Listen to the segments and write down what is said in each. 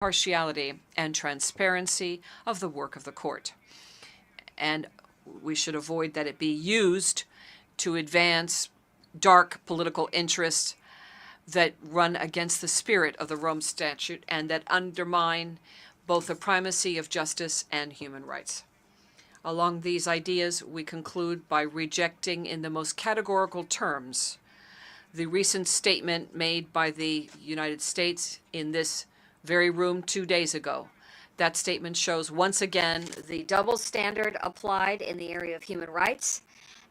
impartiality and transparency of the work of the court. And we should avoid that it be used to advance dark political interests that run against the spirit of the Rome Statute and that undermine both the primacy of justice and human rights. Along these ideas, we conclude by rejecting in the most categorical terms the recent statement made by the United States in this very room 2 days ago. That statement shows once again the double standard applied in the area of human rights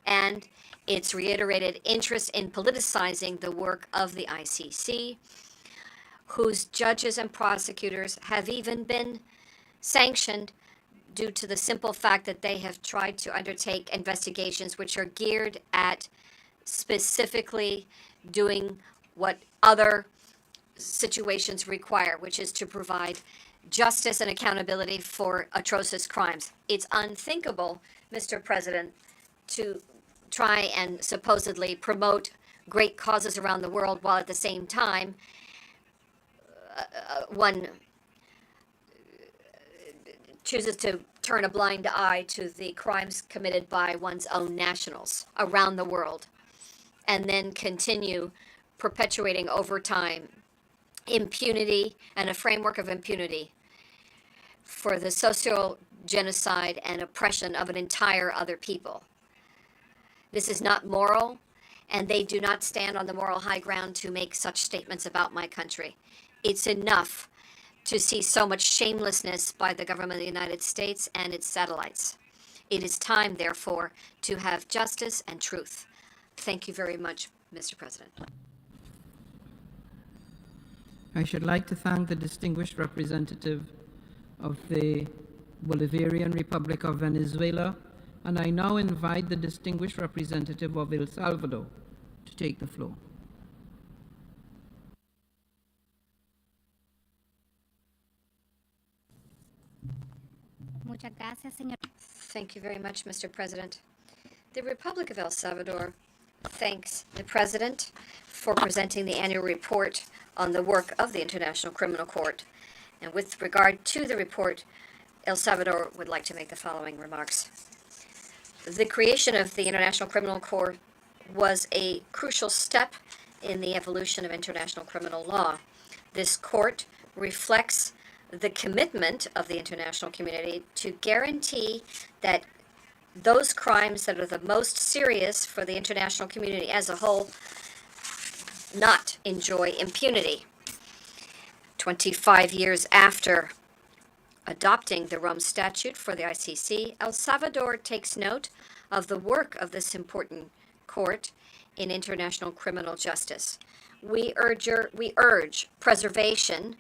and its reiterated interest in politicizing the work of the ICC, whose judges and prosecutors have even been sanctioned due to the simple fact that they have tried to undertake investigations which are geared at specifically doing what other situations require, which is to provide justice and accountability for atrocious crimes. It's unthinkable, Mr. President, to try and supposedly promote great causes around the world while at the same time one chooses to turn a blind eye to the crimes committed by one's own nationals around the world and then continue perpetuating over time impunity and a framework of impunity for the social genocide and oppression of an entire other people. This is not moral, and they do not stand on the moral high ground to make such statements about my country. It's enough to see so much shamelessness by the government of the United States and its satellites. It is time, therefore, to have justice and truth. Thank you very much, Mr. President. I should like to thank the distinguished representative of the Bolivarian Republic of Venezuela, and I now invite the distinguished representative of El Salvador to take the floor. Muchas gracias, señor. Thank you very much, Mr. President. The Republic of El Salvador thanks the President for presenting the annual report on the work of the International Criminal Court. And with regard to the report, El Salvador would like to make the following remarks. The creation of the International Criminal Court was a crucial step in the evolution of international criminal law. This court reflects the commitment of the international community to guarantee that those crimes that are the most serious for the international community as a whole not enjoy impunity. 25 years after adopting the Rome Statute for the ICC, El Salvador takes note of the work of this important court in international criminal justice. We urge preservation,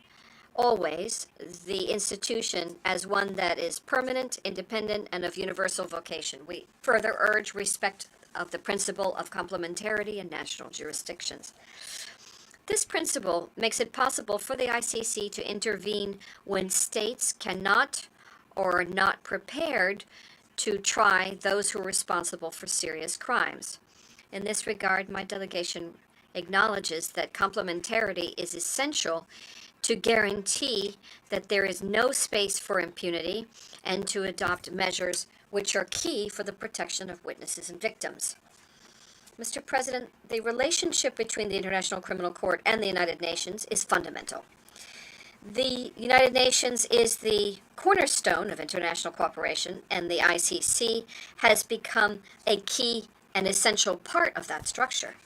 always, the institution as one that is permanent, independent, and of universal vocation. We further urge respect of the principle of complementarity in national jurisdictions. This principle makes it possible for the ICC to intervene when states cannot or are not prepared to try those who are responsible for serious crimes. In this regard, my delegation acknowledges that complementarity is essential to guarantee that there is no space for impunity and to adopt measures which are key for the protection of witnesses and victims. Mr. President, the relationship between the International Criminal Court and the United Nations is fundamental. The United Nations is the cornerstone of international cooperation, and the ICC has become a key and essential part of that structure.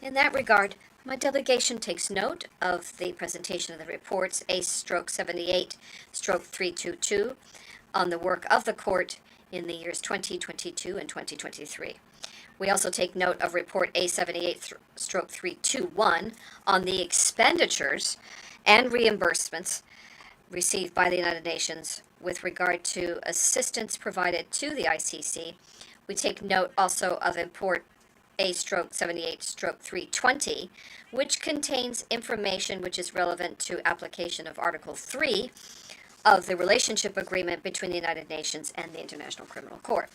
In that regard, my delegation takes note of the presentation of the reports A/78/322 on the work of the court in the years 2022 and 2023. We also take note of report A/78/321 on the expenditures and reimbursements received by the United Nations with regard to assistance provided to the ICC. We take note also of report A/78/320, which contains information which is relevant to application of Article 3 of the relationship agreement between the United Nations and the International Criminal Court.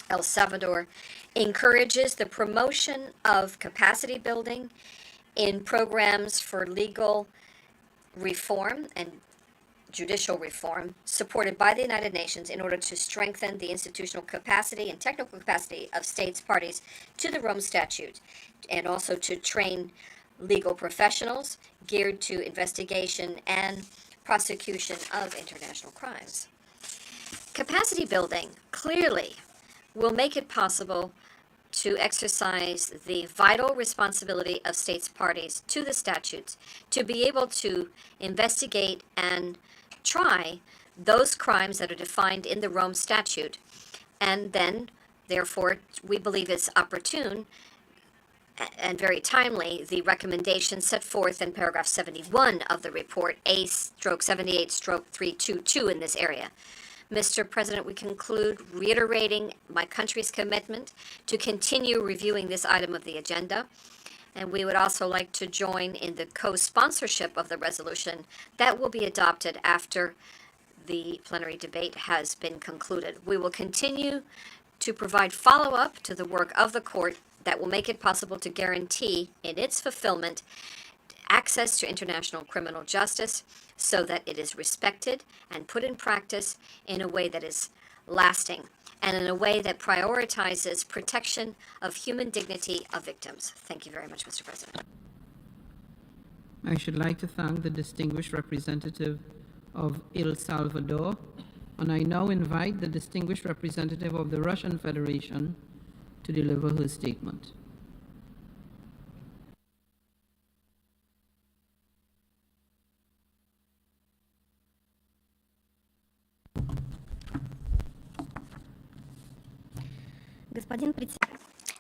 El Salvador encourages the promotion of capacity building in programs for legal reform and judicial reform supported by the United Nations in order to strengthen the institutional capacity and technical capacity of states parties to the Rome Statute, and also to train legal professionals geared to investigation and prosecution of international crimes. Capacity building clearly will make it possible to exercise the vital responsibility of states parties to the statutes to be able to investigate and try those crimes that are defined in the Rome Statute. And then, therefore, we believe it's opportune and very timely, the recommendations set forth in paragraph 71 of the report, A/78/322 in this area. Mr. President, we conclude reiterating my country's commitment to continue reviewing this item of the agenda. And we would also like to join in the co-sponsorship of the resolution that will be adopted after the plenary debate has been concluded. We will continue to provide follow-up to the work of the court that will make it possible to guarantee in its fulfillment access to international criminal justice so that it is respected and put in practice in a way that is lasting and in a way that prioritizes protection of human dignity of victims. Thank you very much, Mr. President. I should like to thank the distinguished representative of El Salvador, and I now invite the distinguished representative of the Russian Federation to deliver her statement.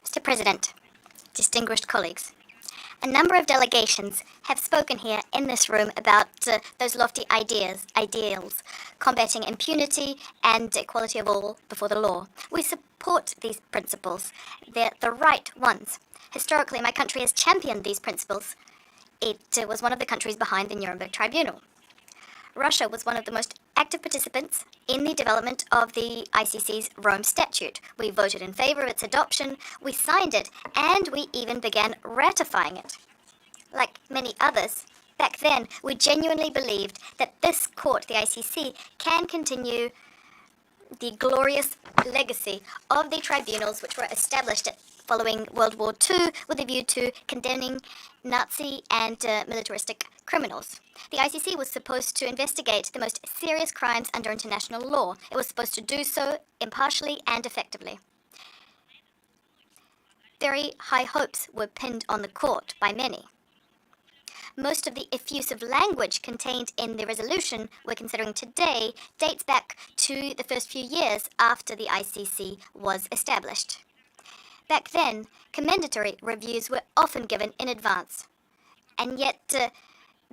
Mr. President, distinguished colleagues, a number of delegations have spoken here in this room about those lofty ideals, combating impunity and equality of all before the law. We support these principles. They're the right ones. Historically, my country has championed these principles. It was one of the countries behind the Nuremberg Tribunal. Russia was one of the most active participants in the development of the ICC's Rome Statute. We voted in favor of its adoption, we signed it, and we even began ratifying it. Like many others, back then, we genuinely believed that this court, the ICC, can continue the glorious legacy of the tribunals which were established following World War II with a view to condemning Nazi and militaristic criminals. The ICC was supposed to investigate the most serious crimes under international law. It was supposed to do so impartially and effectively. Very high hopes were pinned on the court by many. Most of the effusive language contained in the resolution we're considering today dates back to the first few years after the ICC was established. Back then, commendatory reviews were often given in advance, and yet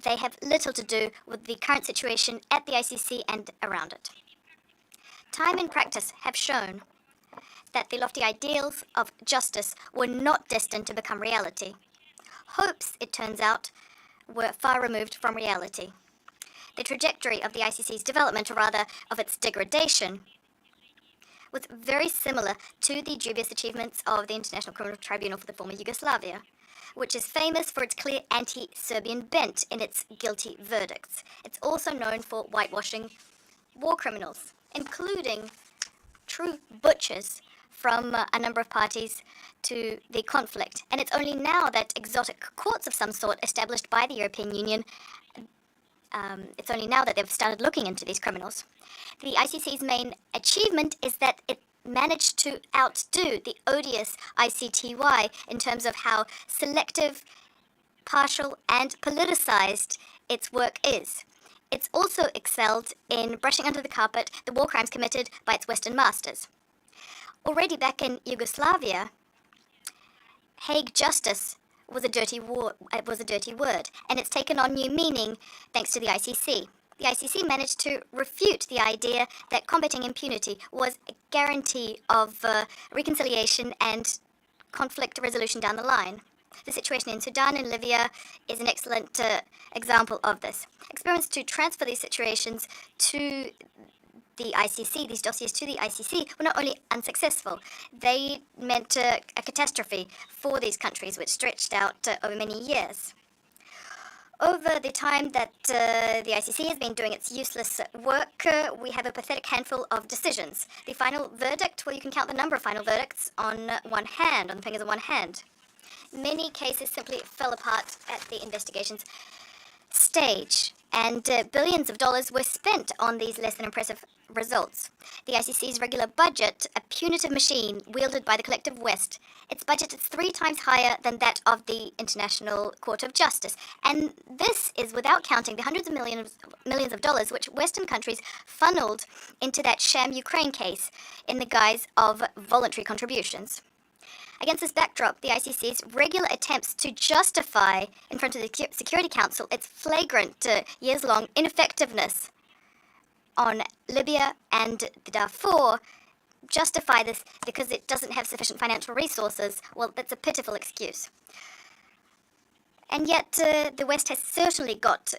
they have little to do with the current situation at the ICC and around it. Time and practice have shown that the lofty ideals of justice were not destined to become reality. Hopes, it turns out, were far removed from reality. The trajectory of the ICC's development, or rather of its degradation, was very similar to the dubious achievements of the International Criminal Tribunal for the former Yugoslavia, which is famous for its clear anti-Serbian bent in its guilty verdicts. It's also known for whitewashing war criminals, including true butchers from a number of parties to the conflict. And it's only now that exotic courts of some sort established by the European Union, it's only now that they've started looking into these criminals. The ICC's main achievement is that it managed to outdo the odious ICTY in terms of how selective, partial, and politicized its work is. It's also excelled in brushing under the carpet the war crimes committed by its Western masters. Already back in Yugoslavia, Hague justice was a dirty word, and it's taken on new meaning thanks to the ICC. The ICC managed to refute the idea that combating impunity was a guarantee of reconciliation and conflict resolution down the line. The situation in Sudan and Libya is an excellent example of this. Experiments to transfer these situations to the ICC, these dossiers to the ICC, were not only unsuccessful, they meant a catastrophe for these countries, which stretched out over many years. Over the time that the ICC has been doing its useless work, we have a pathetic handful of decisions. The final verdict, well, you can count the number of final verdicts on one hand, on the fingers of one hand. Many cases simply fell apart at the investigation's stage, and billions of dollars were spent on these less than impressive results. The ICC's regular budget, a punitive machine wielded by the collective West, its budget is 3 times higher than that of the International Court of Justice. And this is without counting the hundreds of millions of dollars which Western countries funneled into that sham Ukraine case in the guise of voluntary contributions. Against this backdrop, the ICC's regular attempts to justify in front of the Security Council its flagrant years-long ineffectiveness on Libya and Darfur justify this because it doesn't have sufficient financial resources. Well, that's a pitiful excuse. And yet, the West has certainly got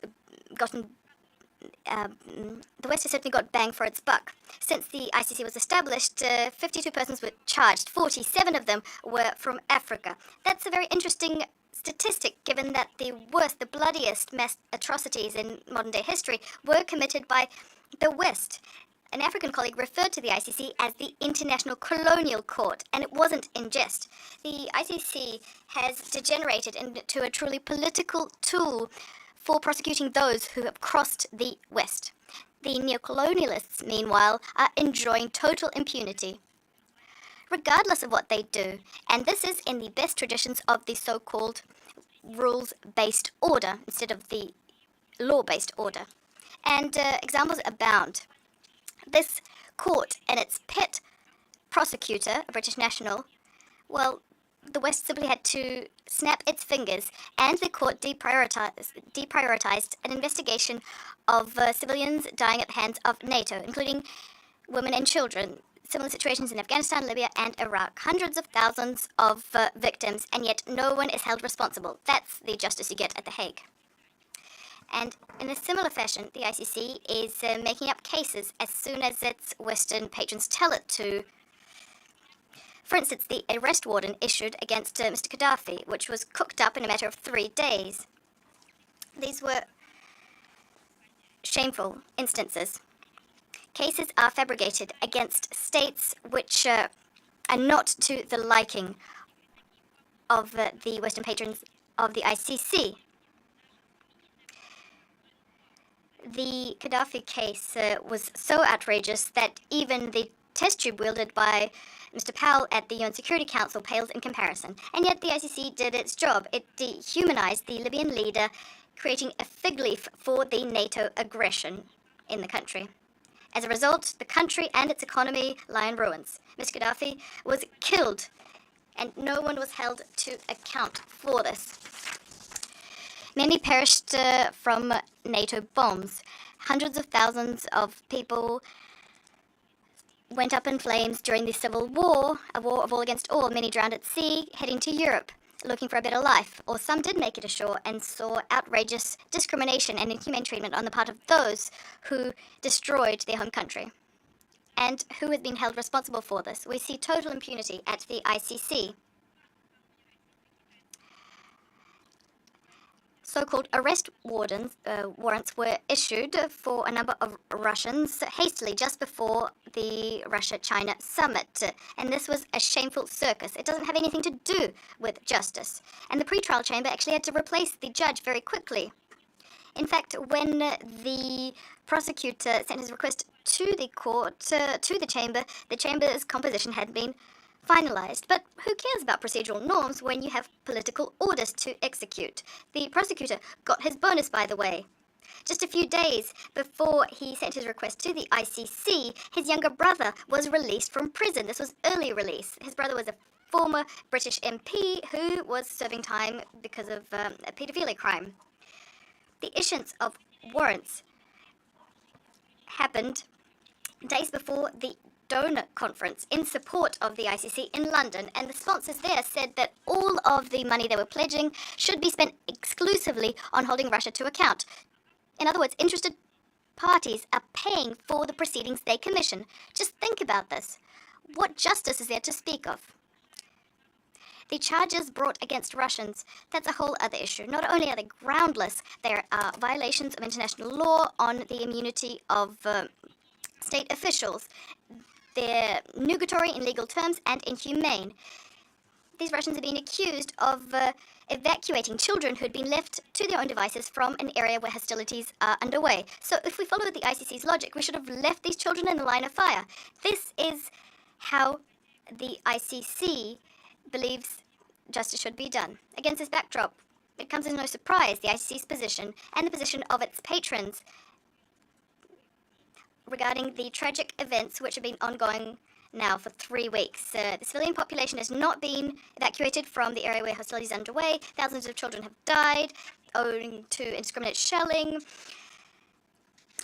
bang for its buck. Since the ICC was established, 52 persons were charged. 47 of them were from Africa. That's a very interesting statistic, given that the worst, the bloodiest mass atrocities in modern-day history were committed by the West. An African colleague referred to the ICC as the International Colonial Court, and it wasn't in jest. The ICC has degenerated into a truly political tool for prosecuting those who have crossed the West. The neocolonialists, meanwhile, are enjoying total impunity, regardless of what they do, and this is in the best traditions of the so-called rules-based order instead of the law-based order. And examples abound. This court and its pet prosecutor, a British national, well, the West simply had to snap its fingers, and the court deprioritized an investigation of civilians dying at the hands of NATO, including women and children. Similar situations in Afghanistan, Libya, and Iraq. Hundreds of thousands of victims, and yet no one is held responsible. That's the justice you get at The Hague. And in a similar fashion, the ICC is making up cases as soon as its Western patrons tell it to. For instance, the arrest warrant issued against Mr. Gaddafi, which was cooked up in a matter of 3 days. These were shameful instances. Cases are fabricated against states which are not to the liking of the Western patrons of the ICC. The Gaddafi case was so outrageous that even the test tube wielded by Mr. Powell at the UN Security Council pales in comparison. And yet the ICC did its job. It dehumanized the Libyan leader, creating a fig leaf for the NATO aggression in the country. As a result, the country and its economy lie in ruins. Mr. Gaddafi was killed, and no one was held to account for this. Many perished from NATO bombs. Hundreds of thousands of people went up in flames during the Civil War, a war of all against all. Many drowned at sea, heading to Europe, looking for a better life. Or some did make it ashore and saw outrageous discrimination and inhumane treatment on the part of those who destroyed their home country. And who has been held responsible for this? We see total impunity at the ICC. So-called arrest warrants were issued for a number of Russians hastily just before the Russia-China summit. And this was a shameful circus. It doesn't have anything to do with justice. And the pretrial chamber actually had to replace the judge very quickly. In fact, when the prosecutor sent his request to the court, to the chamber's composition had been finalized. But who cares about procedural norms when you have political orders to execute? The prosecutor got his bonus, by the way. Just a few days before he sent his request to the ICC, his younger brother was released from prison. This was early release. His brother was a former British MP who was serving time because of a paedophilia crime. The issuance of warrants happened days before the donor conference in support of the ICC in London, and the sponsors there said that all of the money they were pledging should be spent exclusively on holding Russia to account. In other words, interested parties are paying for the proceedings they commission. Just think about this. What justice is there to speak of? The charges brought against Russians, that's a whole other issue. Not only are they groundless, they are violations of international law on the immunity of state officials. They're nugatory in legal terms and inhumane. These Russians are being accused of evacuating children who had been left to their own devices from an area where hostilities are underway. So if we follow the ICC's logic, we should have left these children in the line of fire. This is how the ICC believes justice should be done. Against this backdrop, it comes as no surprise the ICC's position and the position of its patrons regarding the tragic events which have been ongoing now for 3 weeks. The civilian population has not been evacuated from the area where hostilities are underway. Thousands of children have died owing to indiscriminate shelling.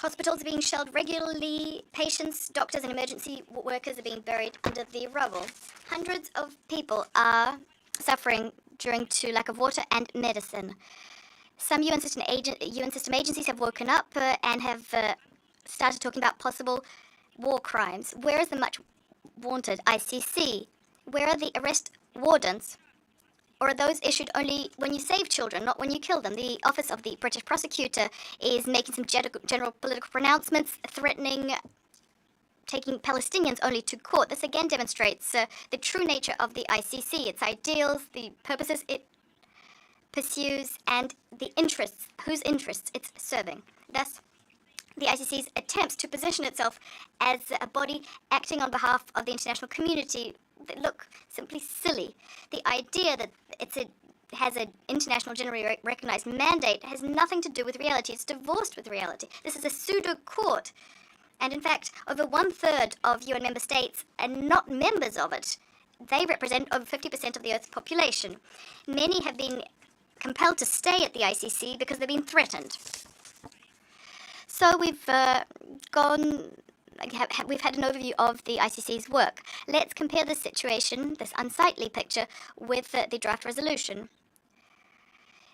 Hospitals are being shelled regularly. Patients, doctors, and emergency workers are being buried under the rubble. Hundreds of people are suffering due to lack of water and medicine. Some UN system agencies have woken up and have started talking about possible war crimes. Where is the much wanted ICC? Where are the arrest warrants? Or are those issued only when you save children, not when you kill them? The Office of the British Prosecutor is making some general political pronouncements, threatening taking Palestinians only to court. This again demonstrates the true nature of the ICC, its ideals, the purposes it pursues, and the interests, whose interests it's serving. Thus, the ICC's attempts to position itself as a body acting on behalf of the international community that look simply silly. The idea that has an international generally recognized mandate has nothing to do with reality. It's divorced with reality. This is a pseudo-court. And in fact, over 1/3 of UN member states are not members of it. They represent over 50% of the Earth's population. Many have been compelled to stay at the ICC because they've been threatened. So we've had an overview of the ICC's work. Let's compare this situation, this unsightly picture, with the draft resolution.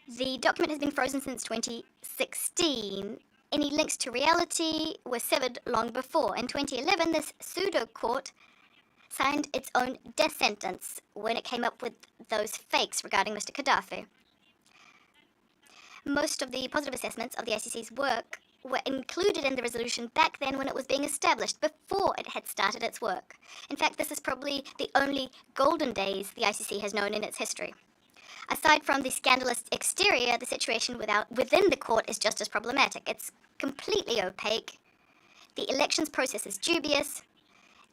The document has been frozen since 2016. Any links to reality were severed long before. In 2011, this pseudo-court signed its own death sentence when it came up with those fakes regarding Mr. Gaddafi. Most of the positive assessments of the ICC's work were included in the resolution back then when it was being established, before it had started its work. In fact, this is probably the only golden days the ICC has known in its history. Aside from the scandalous exterior, the situation within the court is just as problematic. It's completely opaque. The elections process is dubious,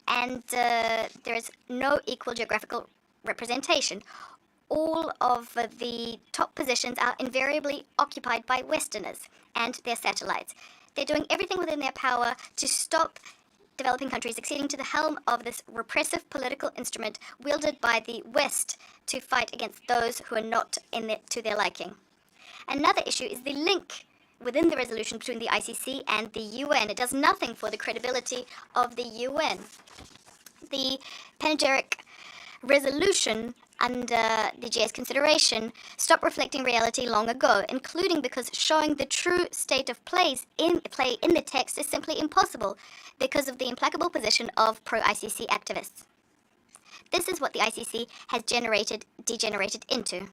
and there is no equal geographical representation. All of the top positions are invariably occupied by Westerners and their satellites. They're doing everything within their power to stop developing countries acceding to the helm of this repressive political instrument wielded by the West to fight against those who are not to their liking. Another issue is the link within the resolution between the ICC and the UN. It does nothing for the credibility of the UN. The panegyric resolution under the GA's consideration stopped reflecting reality long ago, including because showing the true state of play in the text is simply impossible because of the implacable position of pro-ICC activists. This is what the ICC has degenerated into.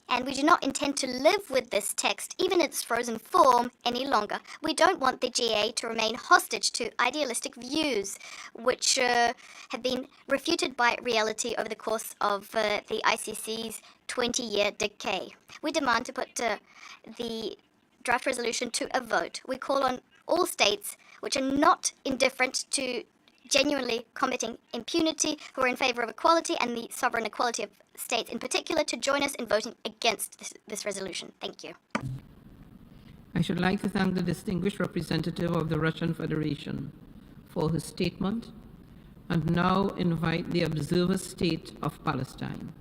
And we do not intend to live with this text, even in its frozen form, any longer. We don't want the GA to remain hostage to idealistic views, which have been refuted by reality over the course of the ICC's 20-year decay. We demand to put the draft resolution to a vote. We call on all states which are not indifferent to genuinely combating impunity, who are in favor of equality and the sovereign equality of states in particular, to join us in voting against this resolution. Thank you. I should like to thank the distinguished representative of the Russian Federation for his statement, and now invite the observer state of Palestine.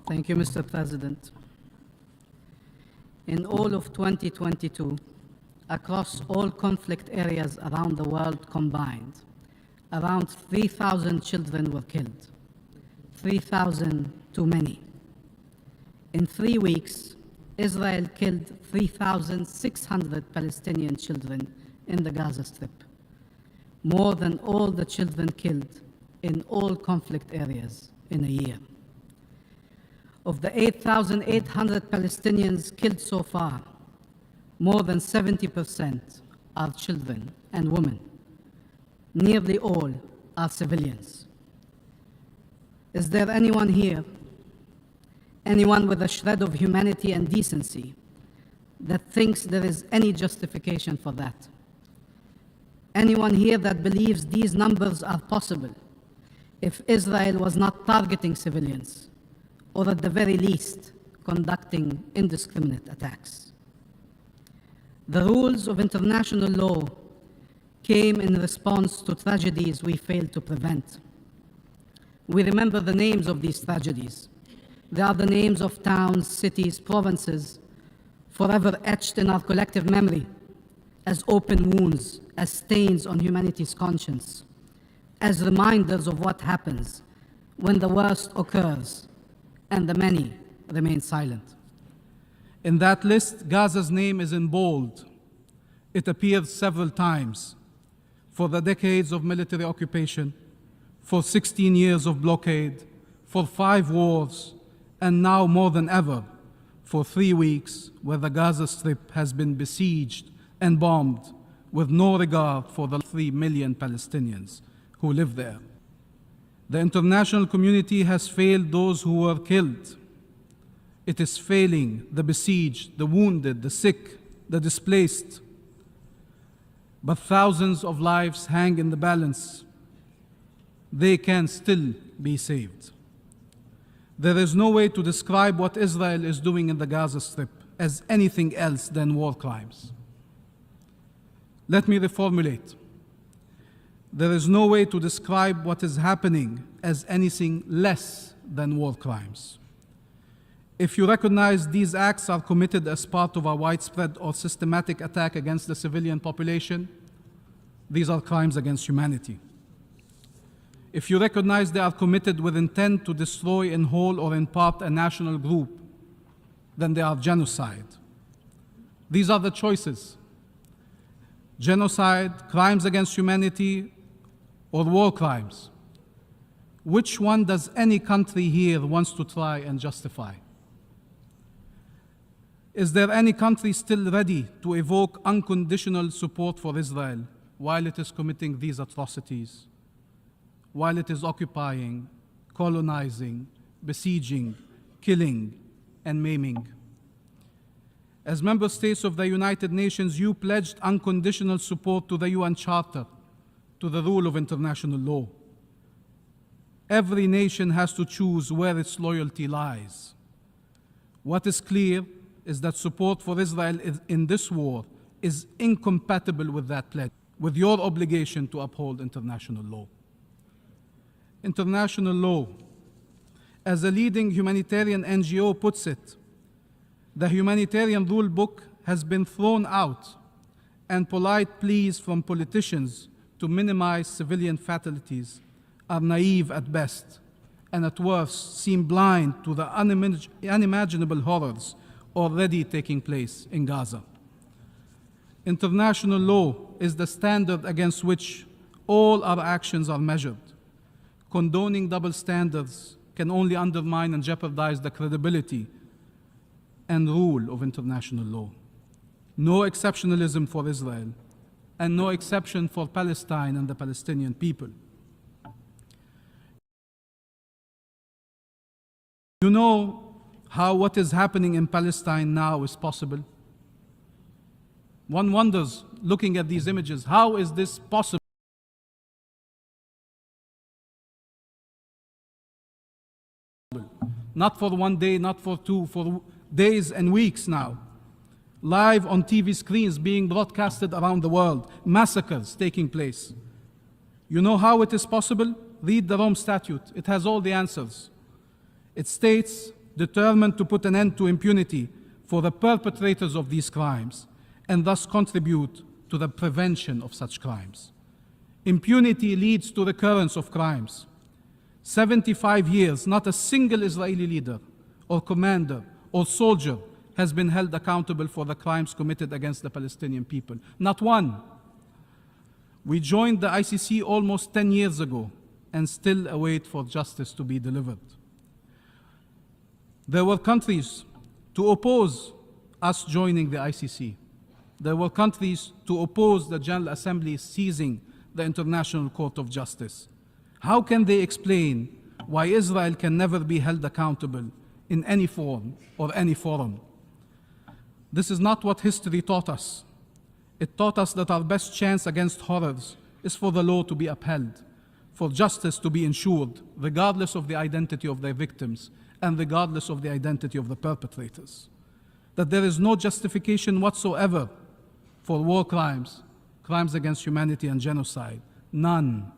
Thank you, Mr. President. In all of 2022, across all conflict areas around the world combined, around 3,000 children were killed, 3,000 too many. In 3 weeks, Israel killed 3,600 Palestinian children in the Gaza Strip, more than all the children killed in all conflict areas in a year. Of the 8,800 Palestinians killed so far, more than 70% are children and women. Nearly all are civilians. Is there anyone here, anyone with a shred of humanity and decency, that thinks there is any justification for that? Anyone here that believes these numbers are possible if Israel was not targeting civilians, or at the very least, conducting indiscriminate attacks? The rules of international law came in response to tragedies we failed to prevent. We remember the names of these tragedies. They are the names of towns, cities, provinces, forever etched in our collective memory as open wounds, as stains on humanity's conscience, as reminders of what happens when the worst occurs and the many remain silent. In that list, Gaza's name is in bold. It appears several times. For the decades of military occupation, for 16 years of blockade, for 5 wars, and now more than ever, for 3 weeks, where the Gaza Strip has been besieged and bombed with no regard for the 3 million Palestinians who live there. The international community has failed those who were killed. It is failing the besieged, the wounded, the sick, the displaced. But thousands of lives hang in the balance. They can still be saved. There is no way to describe what Israel is doing in the Gaza Strip as anything else than war crimes. Let me reformulate. There is no way to describe what is happening as anything less than war crimes. If you recognize these acts are committed as part of a widespread or systematic attack against the civilian population, these are crimes against humanity. If you recognize they are committed with intent to destroy in whole or in part a national group, then they are genocide. These are the choices: genocide, crimes against humanity, or war crimes. Which one does any country here wants to try and justify? Is there any country still ready to evoke unconditional support for Israel while it is committing these atrocities, while it is occupying, colonizing, besieging, killing, and maiming? As member states of the United Nations, you pledged unconditional support to the UN Charter, to the rule of international law. Every nation has to choose where its loyalty lies. What is clear is that support for Israel in this war is incompatible with that pledge, with your obligation to uphold international law. International law, as a leading humanitarian NGO puts it, the humanitarian rule book has been thrown out, and polite pleas from politicians to minimize civilian fatalities are naive at best, and at worst seem blind to the unimaginable horrors already taking place in Gaza. International law is the standard against which all our actions are measured. Condoning double standards can only undermine and jeopardize the credibility and rule of international law. No exceptionalism for Israel, and no exception for Palestine and the Palestinian people. You know how what is happening in Palestine now is possible? One wonders, looking at these images, how is this possible? Not for one day, not for two, for days and weeks now. Live on TV screens being broadcasted around the world, massacres taking place. You know how it is possible? Read the Rome Statute. It has all the answers. It states, determined to put an end to impunity for the perpetrators of these crimes, and thus contribute to the prevention of such crimes. Impunity leads to recurrence of crimes. 75 years, not a single Israeli leader or commander or soldier has been held accountable for the crimes committed against the Palestinian people. Not one. We joined the ICC almost 10 years ago and still await for justice to be delivered. There were countries to oppose us joining the ICC. There were countries to oppose the General Assembly seizing the International Court of Justice. How can they explain why Israel can never be held accountable in any form or any forum? This is not what history taught us. It taught us that our best chance against horrors is for the law to be upheld, for justice to be ensured, regardless of the identity of their victims and regardless of the identity of the perpetrators. That there is no justification whatsoever for war crimes, crimes against humanity and genocide. None.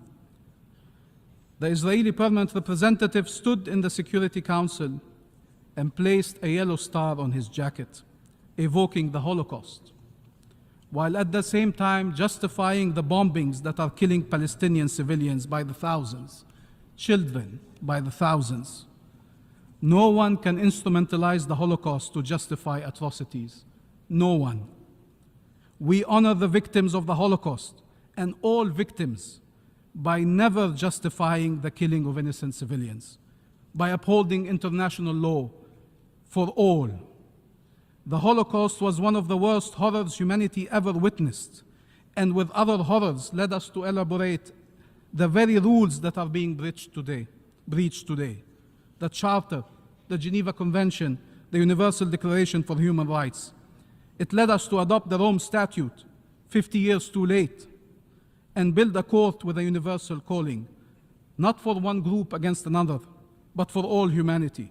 The Israeli permanent representative stood in the Security Council and placed a yellow star on his jacket, evoking the Holocaust, while at the same time justifying the bombings that are killing Palestinian civilians by the thousands, children by the thousands. No one can instrumentalize the Holocaust to justify atrocities. No one. We honor the victims of the Holocaust and all victims by never justifying the killing of innocent civilians, by upholding international law for all. The Holocaust was one of the worst horrors humanity ever witnessed, and with other horrors led us to elaborate the very rules that are being breached today. The Charter, the Geneva Convention, the Universal Declaration for Human Rights. It led us to adopt the Rome Statute 50 years too late and build a court with a universal calling, not for one group against another, but for all humanity.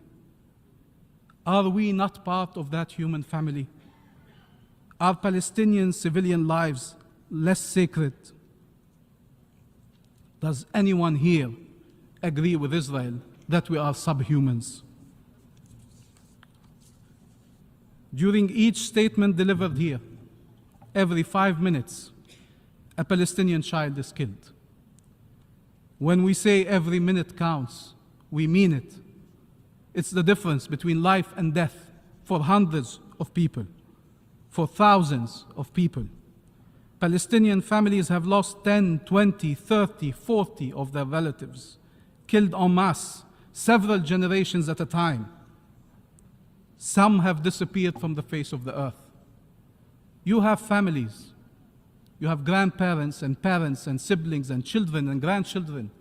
Are we not part of that human family? Are Palestinian civilian lives less sacred? Does anyone here agree with Israel that we are subhumans? During each statement delivered here, every 5 minutes, a Palestinian child is killed. When we say every minute counts, we mean it. It's the difference between life and death for hundreds of people, for thousands of people. Palestinian families have lost 10, 20, 30, 40 of their relatives, killed en masse, several generations at a time. Some have disappeared from the face of the earth. You have families. You have grandparents and parents and siblings and children and grandchildren.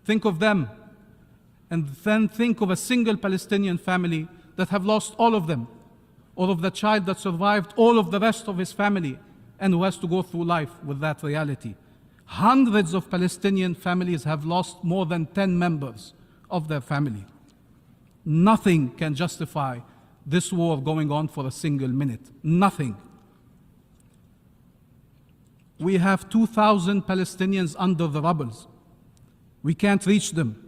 Think of them. And then think of a single Palestinian family that have lost all of them, or of the child that survived all of the rest of his family and who has to go through life with that reality. Hundreds of Palestinian families have lost more than 10 members of their family. Nothing can justify this war going on for a single minute. Nothing. We have 2,000 Palestinians under the rubble. We can't reach them.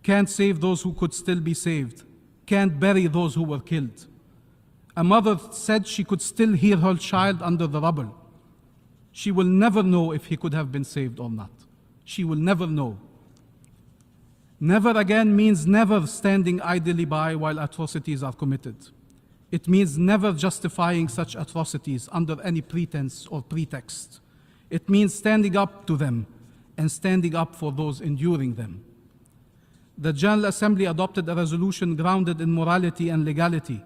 Can't save those who could still be saved, can't bury those who were killed. A mother said she could still hear her child under the rubble. She will never know if he could have been saved or not. She will never know. Never again means never standing idly by while atrocities are committed. It means never justifying such atrocities under any pretense or pretext. It means standing up to them and standing up for those enduring them. The General Assembly adopted a resolution grounded in morality and legality,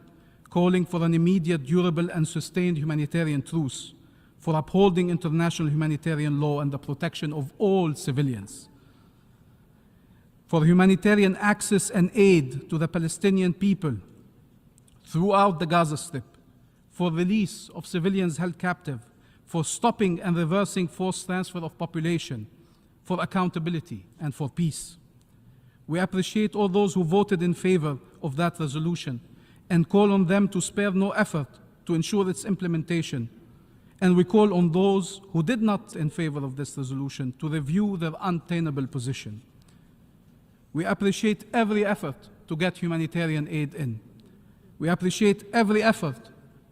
calling for an immediate, durable, and sustained humanitarian truce, for upholding international humanitarian law and the protection of all civilians, for humanitarian access and aid to the Palestinian people throughout the Gaza Strip, for release of civilians held captive, for stopping and reversing forced transfer of population, for accountability, and for peace. We appreciate all those who voted in favor of that resolution and call on them to spare no effort to ensure its implementation. And we call on those who did not in favor of this resolution to review their untenable position. We appreciate every effort to get humanitarian aid in. We appreciate every effort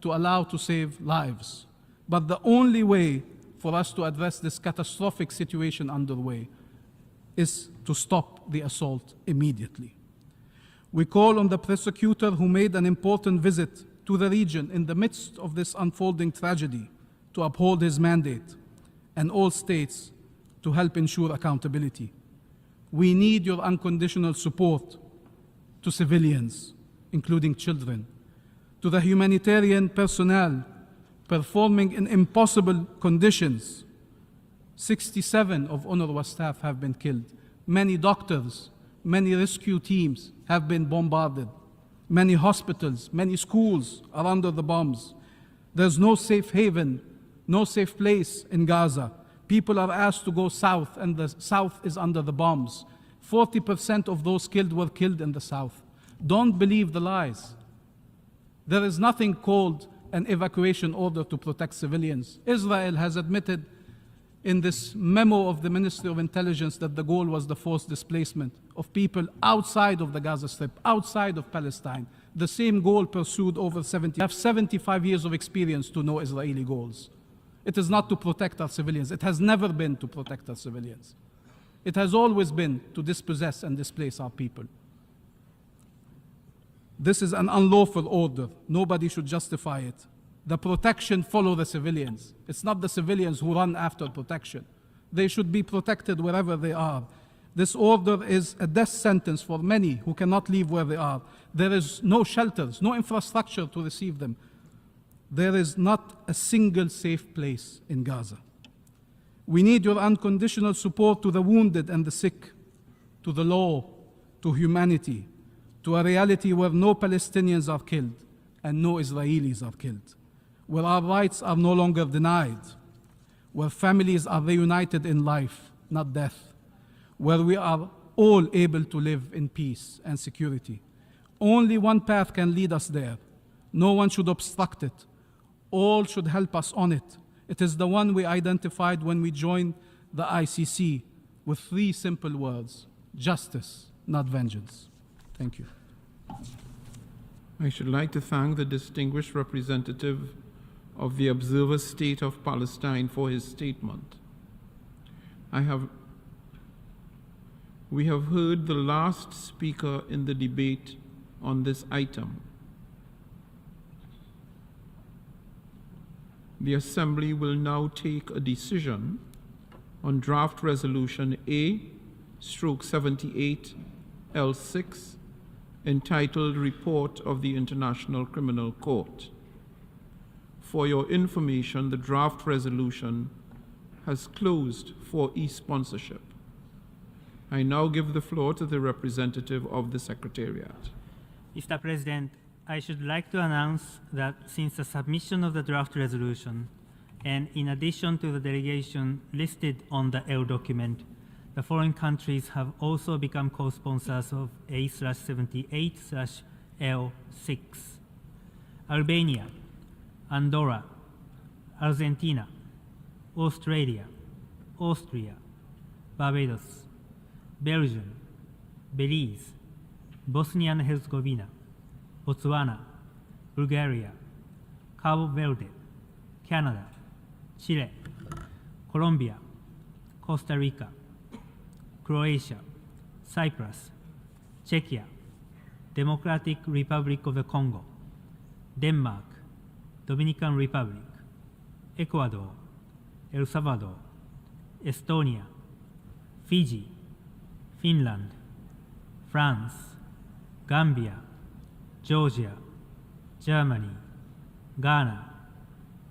to allow to save lives. But the only way for us to address this catastrophic situation underway is to stop the assault immediately. We call on the prosecutor who made an important visit to the region in the midst of this unfolding tragedy to uphold his mandate, and all states to help ensure accountability. We need your unconditional support to civilians, including children, to the humanitarian personnel performing in impossible conditions. 67 of UNRWA staff have been killed. Many doctors, many rescue teams have been bombarded. Many hospitals, many schools are under the bombs. There's no safe haven, no safe place in Gaza. People are asked to go south, and the south is under the bombs. 40% of those killed were killed in the south. Don't believe the lies. There is nothing called an evacuation order to protect civilians. Israel has admitted in this memo of the Ministry of Intelligence that the goal was the forced displacement of people outside of the Gaza Strip, outside of Palestine. The same goal pursued over 75 years of experience to know Israeli goals. It is not to protect our civilians. It has never been to protect our civilians. It has always been to dispossess and displace our people. This is an unlawful order. Nobody should justify it. The protection follows the civilians. It's not the civilians who run after protection. They should be protected wherever they are. This order is a death sentence for many who cannot leave where they are. There is no shelters, no infrastructure to receive them. There is not a single safe place in Gaza. We need your unconditional support to the wounded and the sick, to the law, to humanity, to a reality where no Palestinians are killed and no Israelis are killed, where our rights are no longer denied, where families are reunited in life, not death, where we are all able to live in peace and security. Only one path can lead us there. No one should obstruct it. All should help us on it. It is the one we identified when we joined the ICC with 3 simple words: justice, not vengeance. Thank you. I should like to thank the distinguished representative of the Observer State of Palestine for his statement. We have heard the last speaker in the debate on this item. The Assembly will now take a decision on draft resolution A/78L6 entitled Report of the International Criminal Court. For your information, the draft resolution has closed for e-sponsorship. I now give the floor to the representative of the Secretariat. Mr. President, I should like to announce that since the submission of the draft resolution, and in addition to the delegation listed on the L document, the foreign countries have also become co-sponsors of A/78/L6. Albania, Andorra, Argentina, Australia, Austria, Barbados, Belgium, Belize, Bosnia and Herzegovina, Botswana, Bulgaria, Cabo Verde, Canada, Chile, Colombia, Costa Rica, Croatia, Cyprus, Czechia, Democratic Republic of the Congo, Denmark, Dominican Republic, Ecuador, El Salvador, Estonia, Fiji, Finland, France, Gambia, Georgia, Germany, Ghana,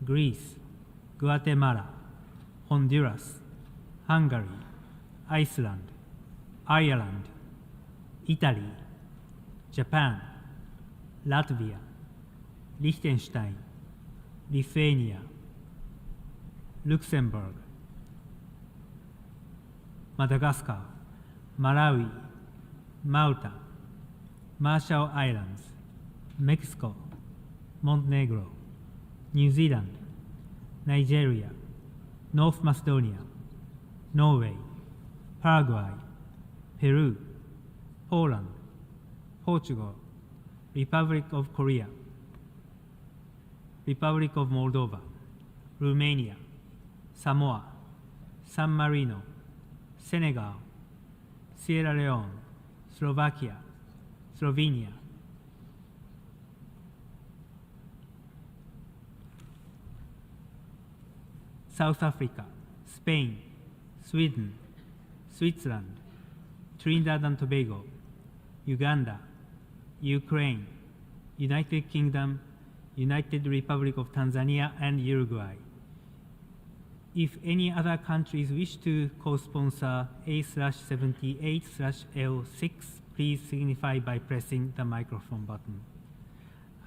Greece, Guatemala, Honduras, Hungary, Iceland, Ireland, Italy, Japan, Latvia, Liechtenstein, Lithuania, Luxembourg, Madagascar, Malawi, Malta, Marshall Islands, Mexico, Montenegro, New Zealand, Nigeria, North Macedonia, Norway, Paraguay, Peru, Poland, Portugal, Republic of Korea, Republic of Moldova, Romania, Samoa, San Marino, Senegal, Sierra Leone, Slovakia, Slovenia, South Africa, Spain, Sweden, Switzerland, Trinidad and Tobago, Uganda, Ukraine, United Kingdom, United Republic of Tanzania, and Uruguay. If any other countries wish to co-sponsor A/78/L6, please signify by pressing the microphone button.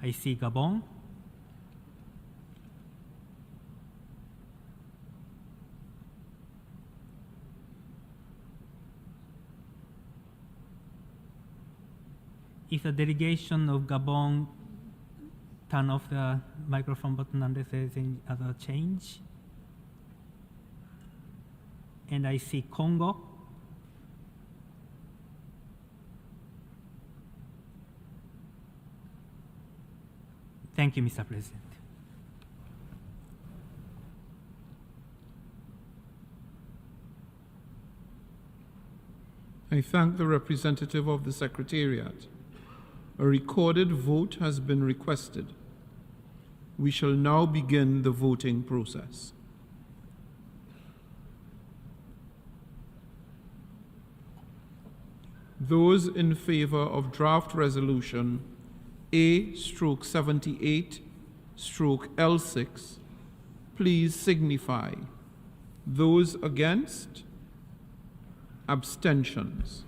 I see Gabon. If the delegation of Gabon turn off the microphone button unless there is any other change. And I see Congo. Thank you, Mr. President. I thank the representative of the Secretariat. A recorded vote has been requested. We shall now begin the voting process. Those in favor of draft resolution A/78/L6, please signify. Those against? Abstentions.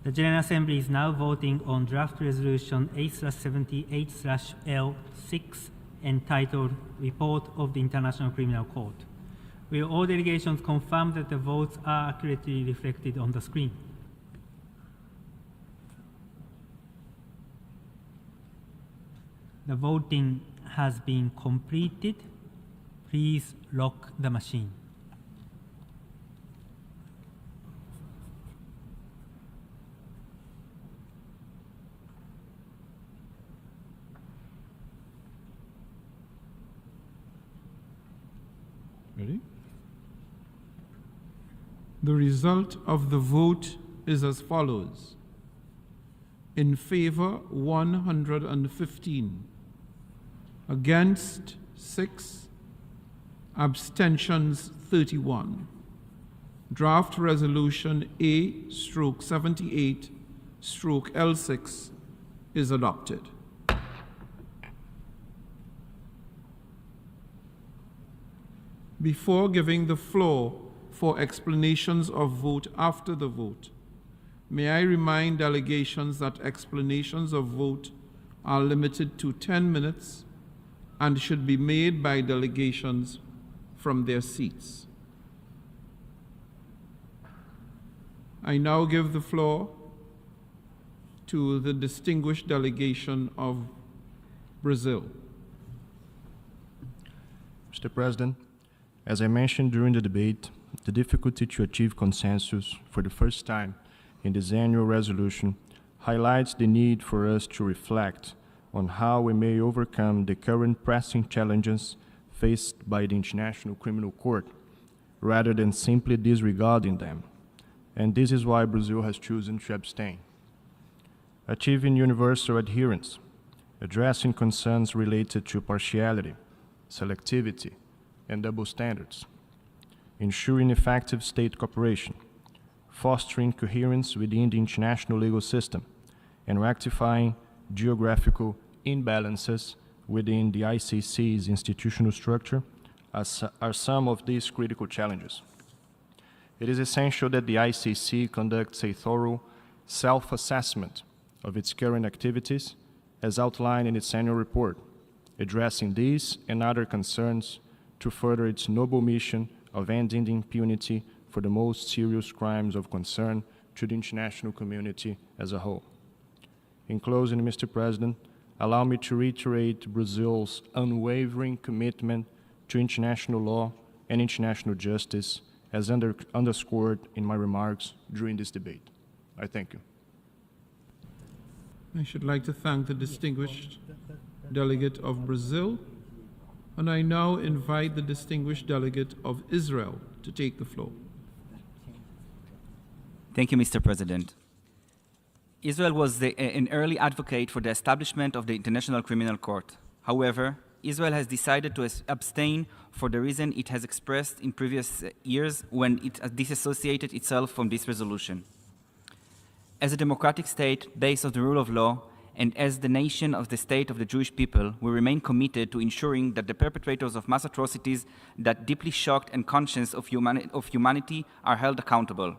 The General Assembly is now voting on draft resolution A/78/L6 entitled Report of the International Criminal Court. Will all delegations confirm that the votes are accurately reflected on the screen? The voting has been completed. Please lock the machine. Ready? The result of the vote is as follows. In favor, 115. Against, 6. Abstentions, 31. Draft resolution A/78/L6 is adopted. Before giving the floor for explanations of vote after the vote, may I remind delegations that explanations of vote are limited to 10 minutes and should be made by delegations from their seats. I now give the floor to the distinguished delegation of Brazil. Mr. President, as I mentioned during the debate, the difficulty to achieve consensus for the first time in this annual resolution highlights the need for us to reflect on how we may overcome the current pressing challenges faced by the International Criminal Court, rather than simply disregarding them. And this is why Brazil has chosen to abstain. Achieving universal adherence, addressing concerns related to partiality, selectivity, and double standards, ensuring effective state cooperation, fostering coherence within the international legal system, and rectifying geographical imbalances within the ICC's institutional structure are some of these critical challenges. It is essential that the ICC conducts a thorough self-assessment of its current activities as outlined in its annual report, addressing these and other concerns to further its noble mission of ending the impunity for the most serious crimes of concern to the international community as a whole. In closing, Mr. President, allow me to reiterate Brazil's unwavering commitment to international law and international justice as underscored in my remarks during this debate. I thank you. I should like to thank the distinguished delegate of Brazil, and I now invite the distinguished delegate of Israel to take the floor. Thank you, Mr. President. Israel was an early advocate for the establishment of the International Criminal Court. However, Israel has decided to abstain for the reason it has expressed in previous years when it disassociated itself from this resolution. As a democratic state based on the rule of law, and as the nation of the state of the Jewish people, we remain committed to ensuring that the perpetrators of mass atrocities that deeply shocked and conscious of humanity are held accountable.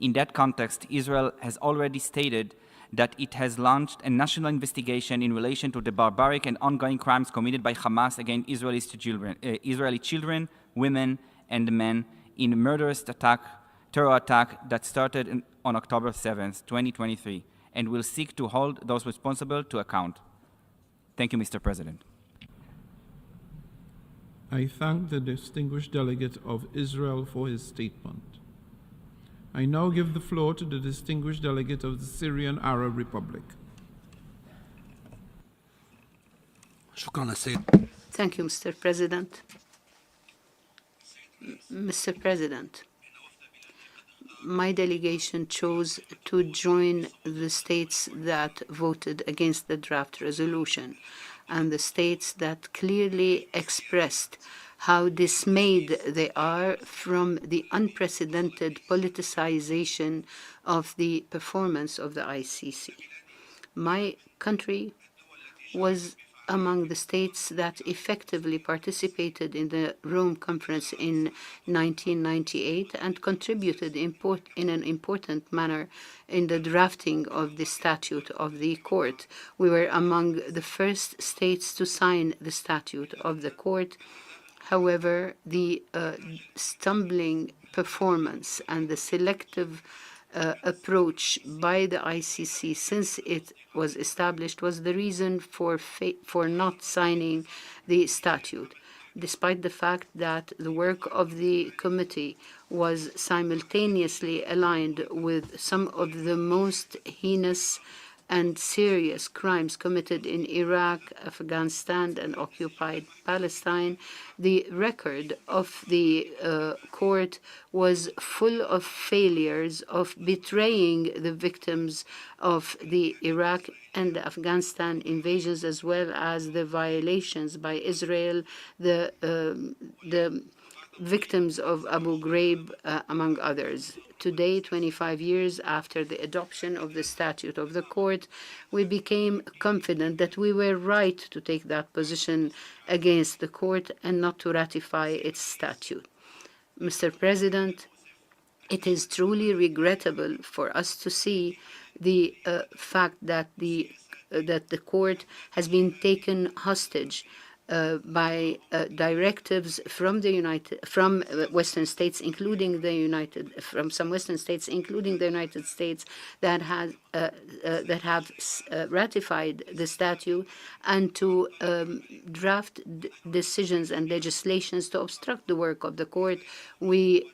In that context, Israel has already stated that it has launched a national investigation in relation to the barbaric and ongoing crimes committed by Hamas against Israeli children, women, and men in a murderous terror attack that started on October 7th, 2023, and will seek to hold those responsible to account. Thank you, Mr. President. I thank the distinguished delegate of Israel for his statement. I now give the floor to the distinguished delegate of the Syrian Arab Republic. Thank you, Mr. President. Mr. President, my delegation chose to join the states that voted against the draft resolution and the states that clearly expressed how dismayed they are from the unprecedented politicization of the performance of the ICC. My country was among the states that effectively participated in the Rome Conference in 1998 and contributed in an important manner in the drafting of the statute of the court. We were among the first states to sign the statute of the court. However, the stumbling performance and the selective approach by the ICC since it was established was the reason for not signing the statute, despite the fact that the work of the committee was simultaneously aligned with some of the most heinous and serious crimes committed in Iraq, Afghanistan, and occupied Palestine. The record of the court was full of failures of betraying the victims of the Iraq and the Afghanistan invasions, as well as the violations by Israel, the victims of Abu Ghraib, among others. Today, 25 years after the adoption of the statute of the court, we became confident that we were right to take that position against the court and not to ratify its statute. Mr. President, it is truly regrettable for us to see the fact that the court has been taken hostage by directives from Western states, including the United States, that have ratified the statute, and to draft decisions and legislations to obstruct the work of the court. We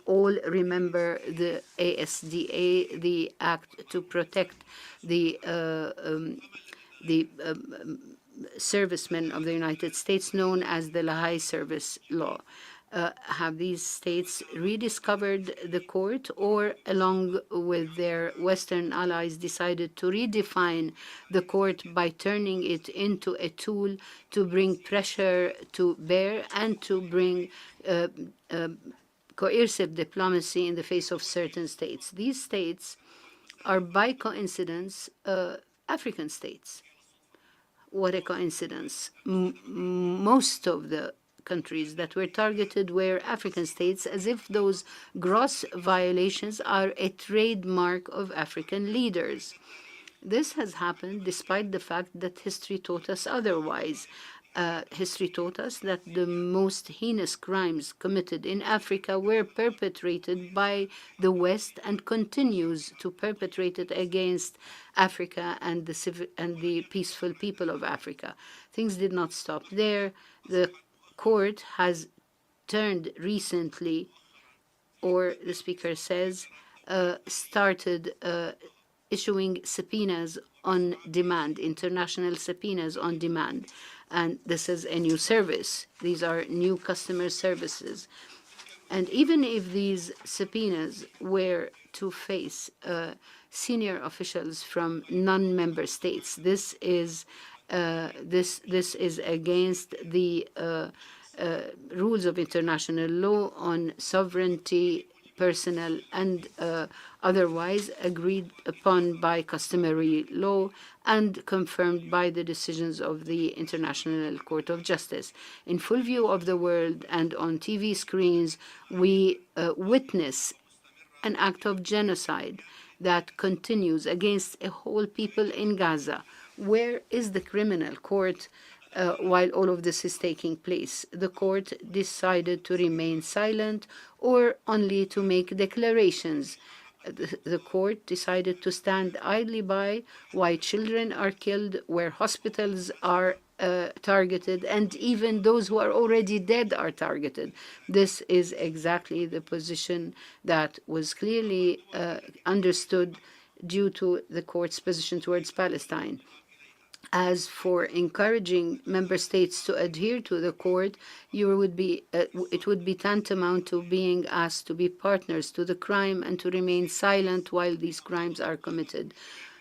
all remember the ASDA, the Act to Protect the servicemen of the United States, known as the Lehigh Service Law. Have these states rediscovered the court, or along with their Western allies decided to redefine the court by turning it into a tool to bring pressure to bear and to bring coercive diplomacy in the face of certain states? These states are, by coincidence, African states. What a coincidence. Most of the countries that were targeted were African states, as if those gross violations are a trademark of African leaders. This has happened despite the fact that history taught us otherwise. History taught us that the most heinous crimes committed in Africa were perpetrated by the West and continues to perpetrate it against Africa and the peaceful people of Africa. Things did not stop there. The court has turned recently, or the speaker says, started issuing subpoenas on demand, international subpoenas on demand. And this is a new service. These are new customer services. And even if these subpoenas were to face senior officials from non-member states, this is This is against the rules of international law on sovereignty, personal and otherwise, agreed upon by customary law and confirmed by the decisions of the International Court of Justice. In full view of the world and on TV screens, we witness an act of genocide that continues against a whole people in Gaza. Where is the criminal court while all of this is taking place? The court decided to remain silent or only to make declarations. The court decided to stand idly by while children are killed, where hospitals are targeted, and even those who are already dead are targeted. This is exactly the position that was clearly understood due to the court's position towards Palestine. As for encouraging member states to adhere to the court, it would be tantamount to being asked to be partners to the crime and to remain silent while these crimes are committed.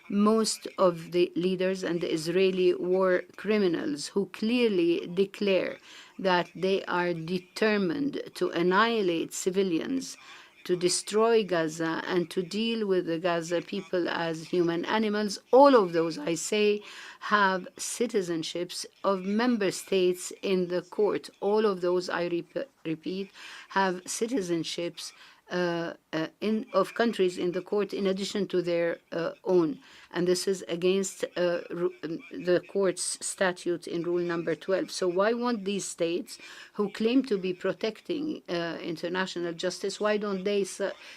Most of the leaders and the Israeli war criminals who clearly declare that they are determined to annihilate civilians, to destroy Gaza, and to deal with the Gaza people as human animals, all of those, I say, have citizenships of member states in the court. All of those, I repeat, have citizenships of countries in the court in addition to their own. And this is against the court's statute in rule number 12. So why won't these states who claim to be protecting international justice, why don't they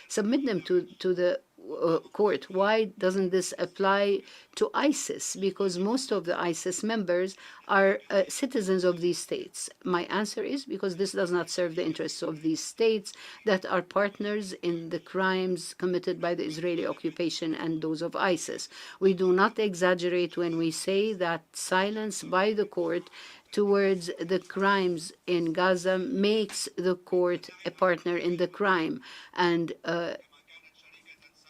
submit them to the court? Why doesn't this apply to ISIS? Because most of the ISIS members are citizens of these states. My answer is because this does not serve the interests of these states that are partners in the crimes committed by the Israeli occupation and those of ISIS. We do not exaggerate when we say that silence by the court towards the crimes in Gaza makes the court a partner in the crime. And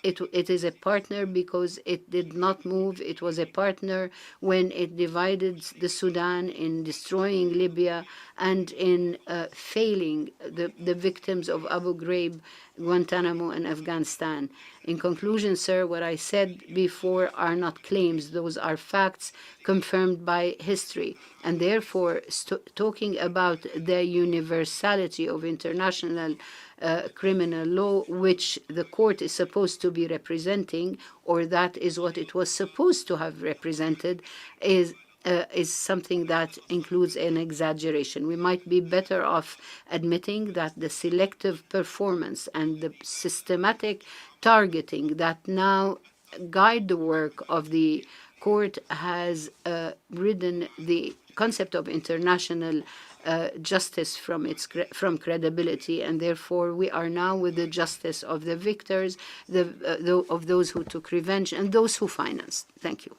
it is a partner because it did not move. It was a partner when it divided the Sudan, in destroying Libya, and in failing the victims of Abu Ghraib, Guantanamo, and Afghanistan. In conclusion, sir, what I said before are not claims. Those are facts confirmed by history. And therefore, talking about the universality of international criminal law, which the court is supposed to be representing, or that is what it was supposed to have represented, is something that includes an exaggeration. We might be better off admitting that the selective performance and the systematic targeting that now guide the work of the court has ridden the concept of international justice from credibility, and therefore we are now with the justice of the victors, of those who took revenge, and those who financed. Thank you.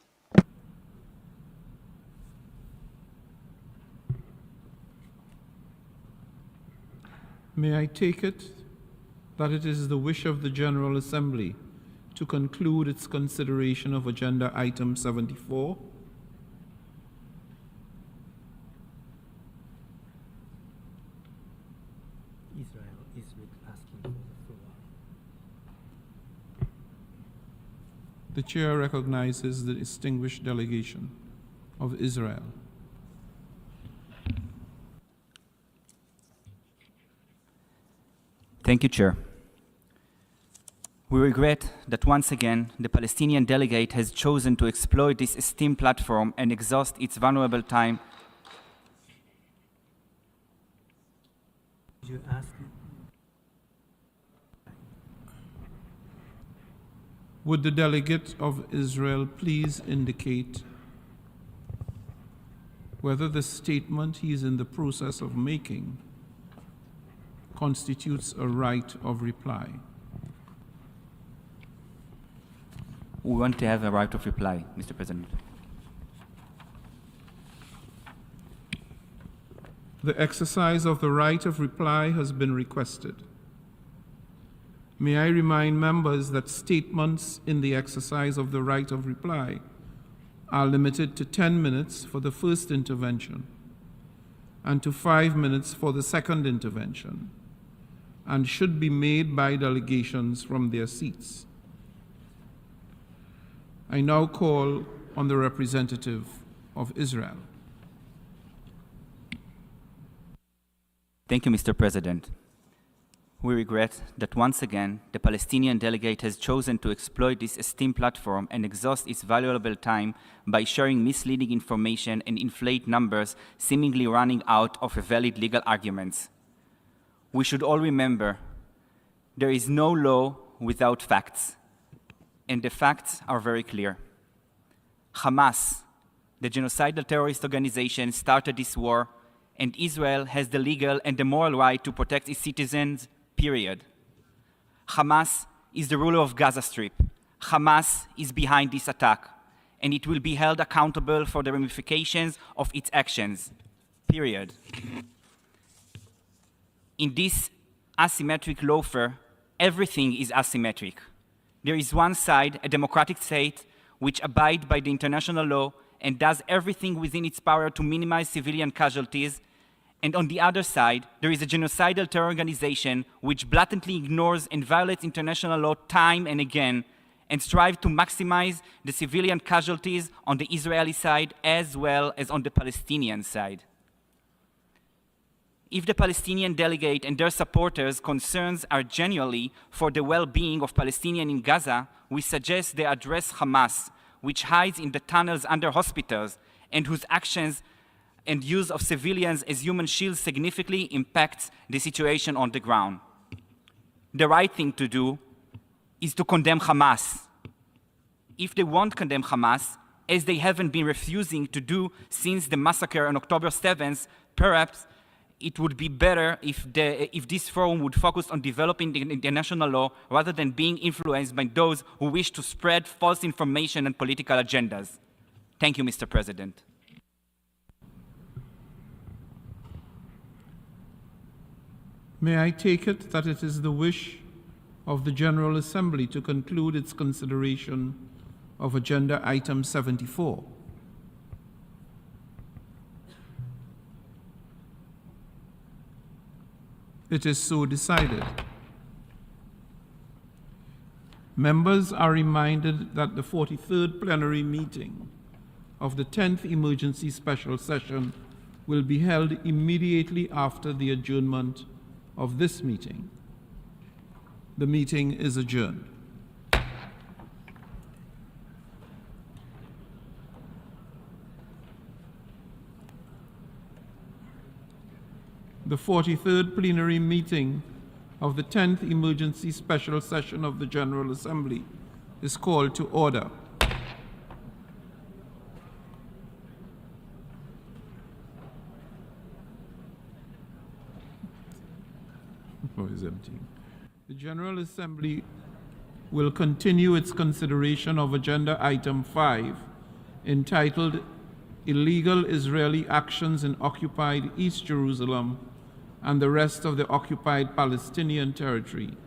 May I take it that it is the wish of the General Assembly to conclude its consideration of Agenda Item 74? Israel is asking for the floor. The Chair recognizes the distinguished delegation of Israel. Thank you, Chair. We regret that once again the Palestinian delegate has chosen to exploit this esteemed platform and exhaust its vulnerable time. You ask. Would the delegate of Israel please indicate whether the statement he is in the process of making constitutes a right of reply? We want to have a right of reply, Mr. President. The exercise of the right of reply has been requested. May I remind members that statements in the exercise of the right of reply are limited to 10 minutes for the first intervention and to 5 minutes for the second intervention, and should be made by delegations from their seats. I now call on the representative of Israel. Thank you, Mr. President. We regret that once again, the Palestinian delegate has chosen to exploit this esteemed platform and exhaust its valuable time by sharing misleading information and inflate numbers, seemingly running out of valid legal arguments. We should all remember, there is no law without facts, and the facts are very clear. Hamas, the genocidal terrorist organization, started this war, and Israel has the legal and the moral right to protect its citizens, period. Hamas is the ruler of Gaza Strip. Hamas is behind this attack, and it will be held accountable for the ramifications of its actions, period. In this asymmetric warfare, everything is asymmetric. There is one side, a democratic state, which abides by the international law and does everything within its power to minimize civilian casualties, and on the other side, there is a genocidal terror organization which blatantly ignores and violates international law time and again, and strives to maximize the civilian casualties on the Israeli side as well as on the Palestinian side. If the Palestinian delegate and their supporters' concerns are genuinely for the well-being of Palestinians in Gaza, we suggest they address Hamas, which hides in the tunnels under hospitals and whose actions and use of civilians as human shields significantly impacts the situation on the ground. The right thing to do is to condemn Hamas. If they won't condemn Hamas, as they haven't been refusing to do since the massacre on October 7th, perhaps it would be better if this forum would focus on developing the international law rather than being influenced by those who wish to spread false information and political agendas. Thank you, Mr. President. May I take it that it is the wish of the General Assembly to conclude its consideration of Agenda Item 74? It is so decided. Members are reminded that the 43rd plenary meeting of the 10th Emergency Special Session will be held immediately after the adjournment of this meeting. The meeting is adjourned. The 43rd plenary meeting of the 10th Emergency Special Session of the General Assembly is called to order. Is empty. The General Assembly will continue its consideration of Agenda Item 5, entitled Illegal Israeli Actions in Occupied East Jerusalem and the Rest of the Occupied Palestinian Territory,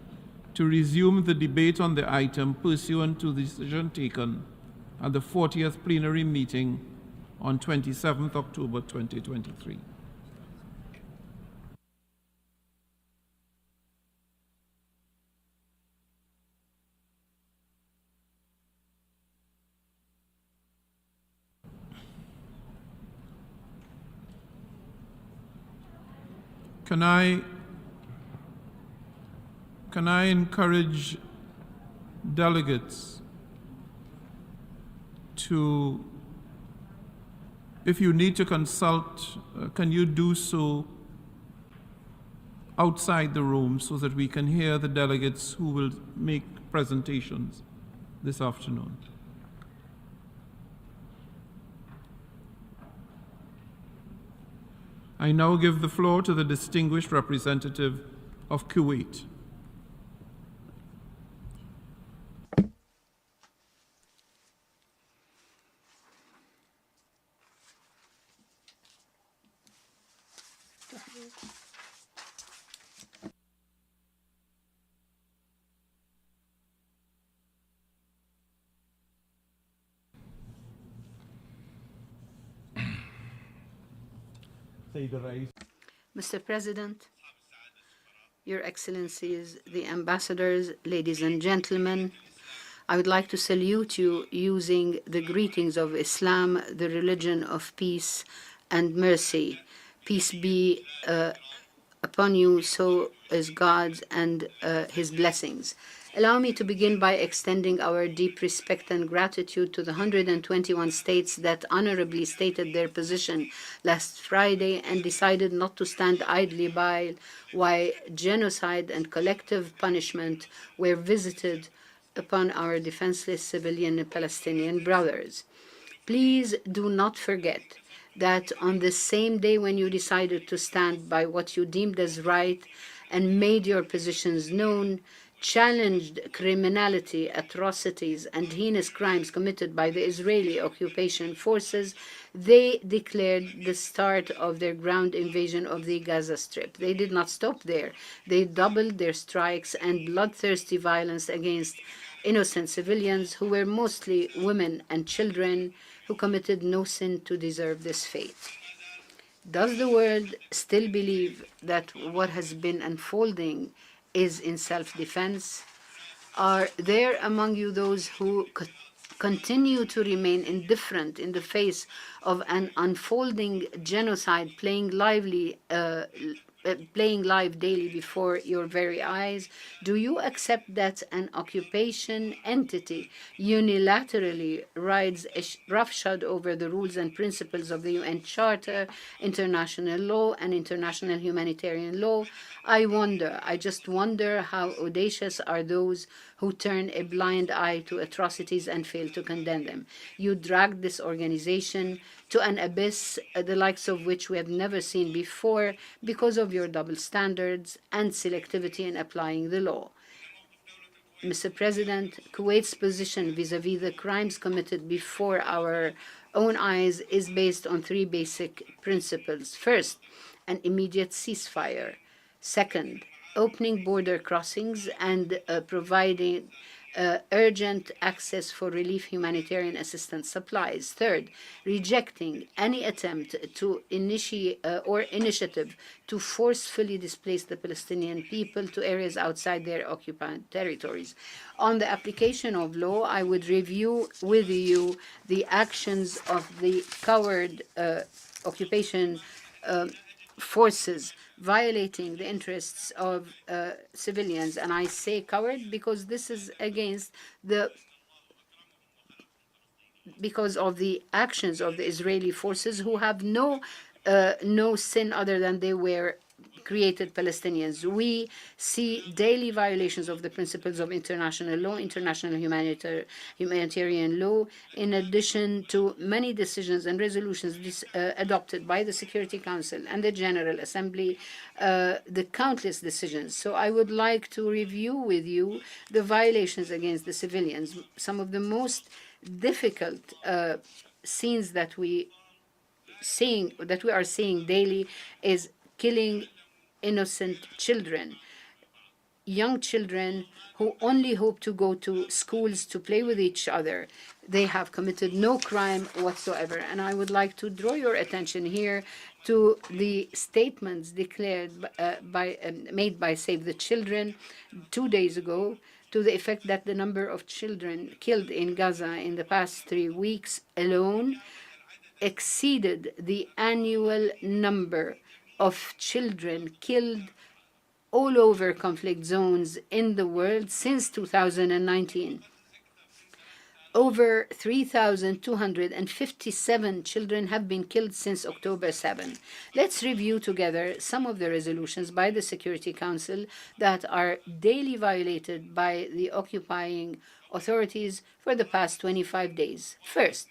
to resume the debate on the item pursuant to the decision taken at the 40th plenary meeting on 27th October 2023. Can I encourage delegates to, if you need to consult, can you do so outside the room so that we can hear the delegates who will make presentations this afternoon? I now give the floor to the distinguished representative of Kuwait. Mr. President, Your Excellencies, the ambassadors, ladies and gentlemen, I would like to salute you using the greetings of Islam, the religion of peace and mercy. Peace be upon you, so is God's and His blessings. Allow me to begin by extending our deep respect and gratitude to the 121 states that honorably stated their position last Friday and decided not to stand idly by while genocide and collective punishment were visited upon our defenseless civilian Palestinian brothers. Please do not forget that on the same day when you decided to stand by what you deemed as right and made your positions known, challenged criminality, atrocities, and heinous crimes committed by the Israeli occupation forces, they declared the start of their ground invasion of the Gaza Strip. They did not stop there. They doubled their strikes and bloodthirsty violence against innocent civilians who were mostly women and children who committed no sin to deserve this fate. Does the world still believe that what has been unfolding is in self-defense? Are there among you those who continue to remain indifferent in the face of an unfolding genocide playing live daily before your very eyes? Do you accept that an occupation entity unilaterally rides roughshod over the rules and principles of the UN Charter, international law, and international humanitarian law? I just wonder how audacious are those who turn a blind eye to atrocities and fail to condemn them. You dragged this organization to an abyss the likes of which we have never seen before because of your double standards and selectivity in applying the law. Mr. President, Kuwait's position vis-à-vis the crimes committed before our own eyes is based on three basic principles. First, an immediate ceasefire. Second, opening border crossings and providing urgent access for relief humanitarian assistance supplies. Third, rejecting any attempt to initiate or initiative to forcefully displace the Palestinian people to areas outside their occupied territories. On the application of law, I would review with you the actions of the coward occupation forces violating the interests of civilians. And I say coward because this is against because of the actions of the Israeli forces who have no sin other than they were created Palestinians. We see daily violations of the principles of international law, international humanitarian law, in addition to many decisions and resolutions adopted by the Security Council and the General Assembly, the countless decisions. So I would like to review with you the violations against the civilians. Some of the most difficult scenes that we are seeing daily is killing innocent children, young children who only hope to go to schools to play with each other. They have committed no crime whatsoever. And I would like to draw your attention here to the statements declared made by Save the Children 2 days ago, to the effect that the number of children killed in Gaza in the past 3 weeks alone exceeded the annual number of children killed all over conflict zones in the world since 2019. Over 3,257 children have been killed since October 7. Let's review together some of the resolutions by the Security Council that are daily violated by the occupying authorities for the past 25 days. First,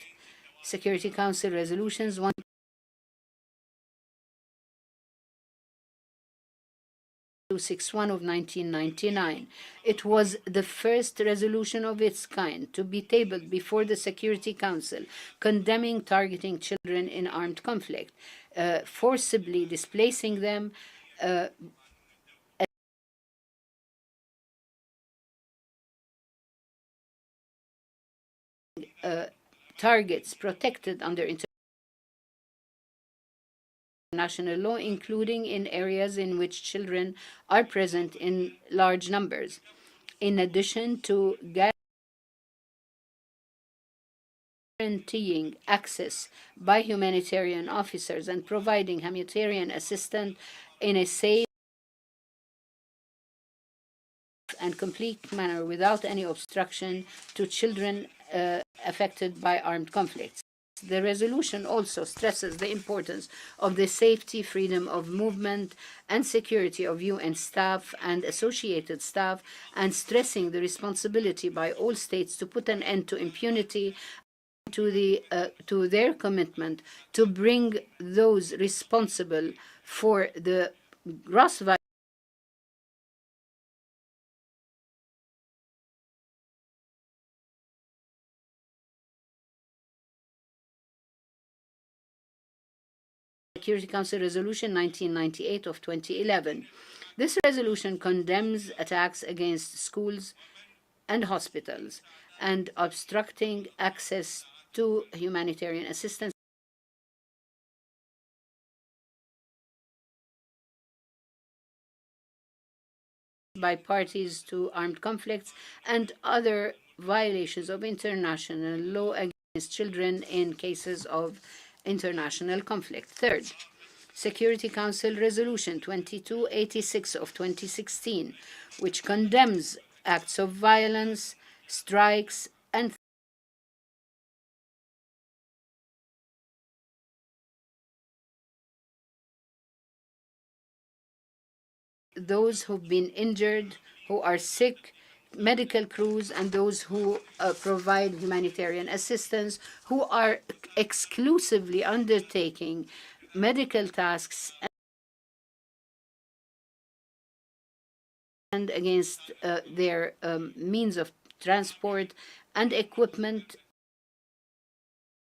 Security Council resolutions 1261 of 1999. It was the first resolution of its kind to be tabled before the Security Council condemning targeting children in armed conflict, forcibly displacing them, targets protected under international law, including in areas in which children are present in large numbers. In addition to guaranteeing access by humanitarian officers and providing humanitarian assistance in a safe and complete manner without any obstruction to children affected by armed conflicts. The resolution also stresses the importance of the safety, freedom of movement, and security of UN staff and associated staff, and stressing the responsibility by all states to put an end to impunity, to their commitment to bring those responsible for the gross violence Security Council Resolution 1998 of 2011. This resolution condemns attacks against schools and hospitals and obstructing access to humanitarian assistance by parties to armed conflicts and other violations of international law against children in cases of international conflict. Third, Security Council Resolution 2286 of 2016, which condemns acts of violence, strikes, and those who've been injured, who are sick, medical crews, and those who provide humanitarian assistance, who are exclusively undertaking medical tasks and against their means of transport and equipment